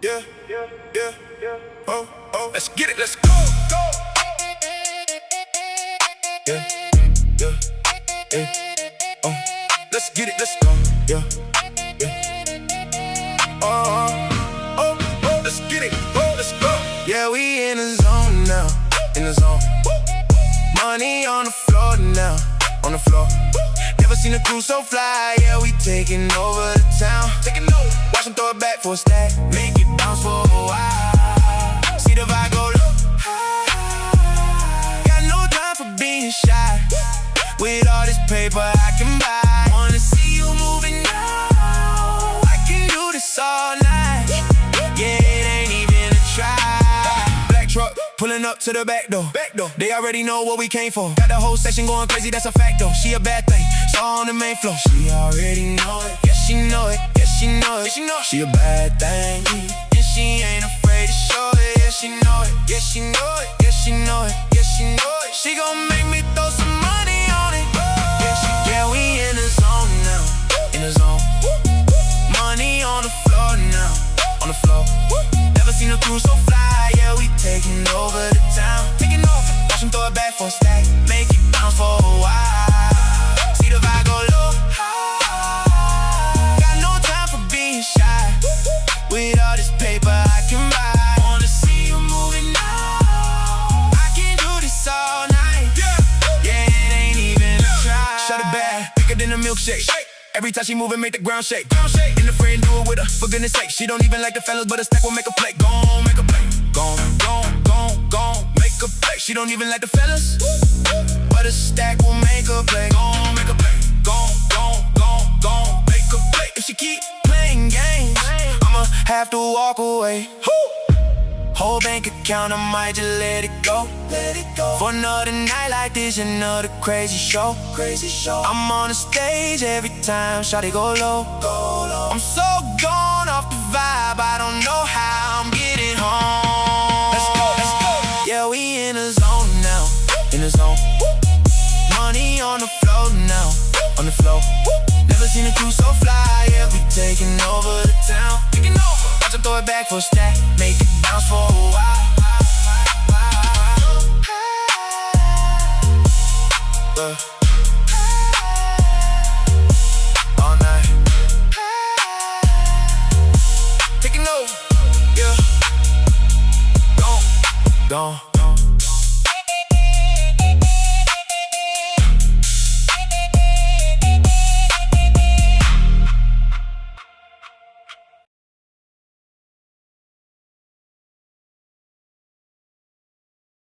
Yeah, yeah, yeah, yeah. Oh, oh, let's get it, let's go, go. Yeah, yeah, yeah. Oh, let's get it, let's go. Yeah, yeah. Oh, let's get it, oh, let's go. Yeah, we in the zone now, in the zone. Money on the floor now, on the floor. Never seen a crew so fly, yeah, we taking over the town. Taking over. Watch them throw it back for a stack, make it bounce for a while. See the vibe go low. Got no time for being shy. With all this paper I can buy. Wanna see you moving now. I can do this all night. Yeah, it ain't even a try. Black truck pulling up to the back door. They already know what we came for. Got the whole section going crazy, that's a fact though. She a bad thing, so on the main floor. She already know it, yeah she know it, yeah she know it. She a bad thing, and she ain't afraid to show it. Yeah she know it, yeah she know it, yeah she know it, yeah she know it. She gon' make me throw some money on it. Yeah, we in the zone now, in the zone. Money on the floor now, on the floor. Never seen a crew so fly, yeah, we taking over the town. Taking over, watch them throw it back for a stack, make it bounce for a while. See the vibe go low. Got no time for being shy. With all this paper I can buy. Wanna see you moving now. I can do this all night. Yeah, it ain't even a try. Shut it back, thicker than a milkshake. Every time she move it, make the ground shake. And the friend do it with her, for goodness sake. She don't even like the fellas, but a stack will make a play. Gon' make a play. Gon', make a play. She don't even like the fellas, but a stack will make a play. Gon' make a play. Gon', make a play. If she keep playing games, I'ma have to walk away. Whole bank account, I might just let it go. For another night like this, another crazy show. I'm on the stage every time shawty go low. I'm so gone off the vibe, I don't know how I'm getting home. Let's go. Yeah, we in the zone now, in the zone. Money on the floor now, on the floor. Never seen a crew so fly, yeah, we taking over the town. Watch them throw it back for a stack, make it bounce for a while. All night. Taking over, yeah. Gone.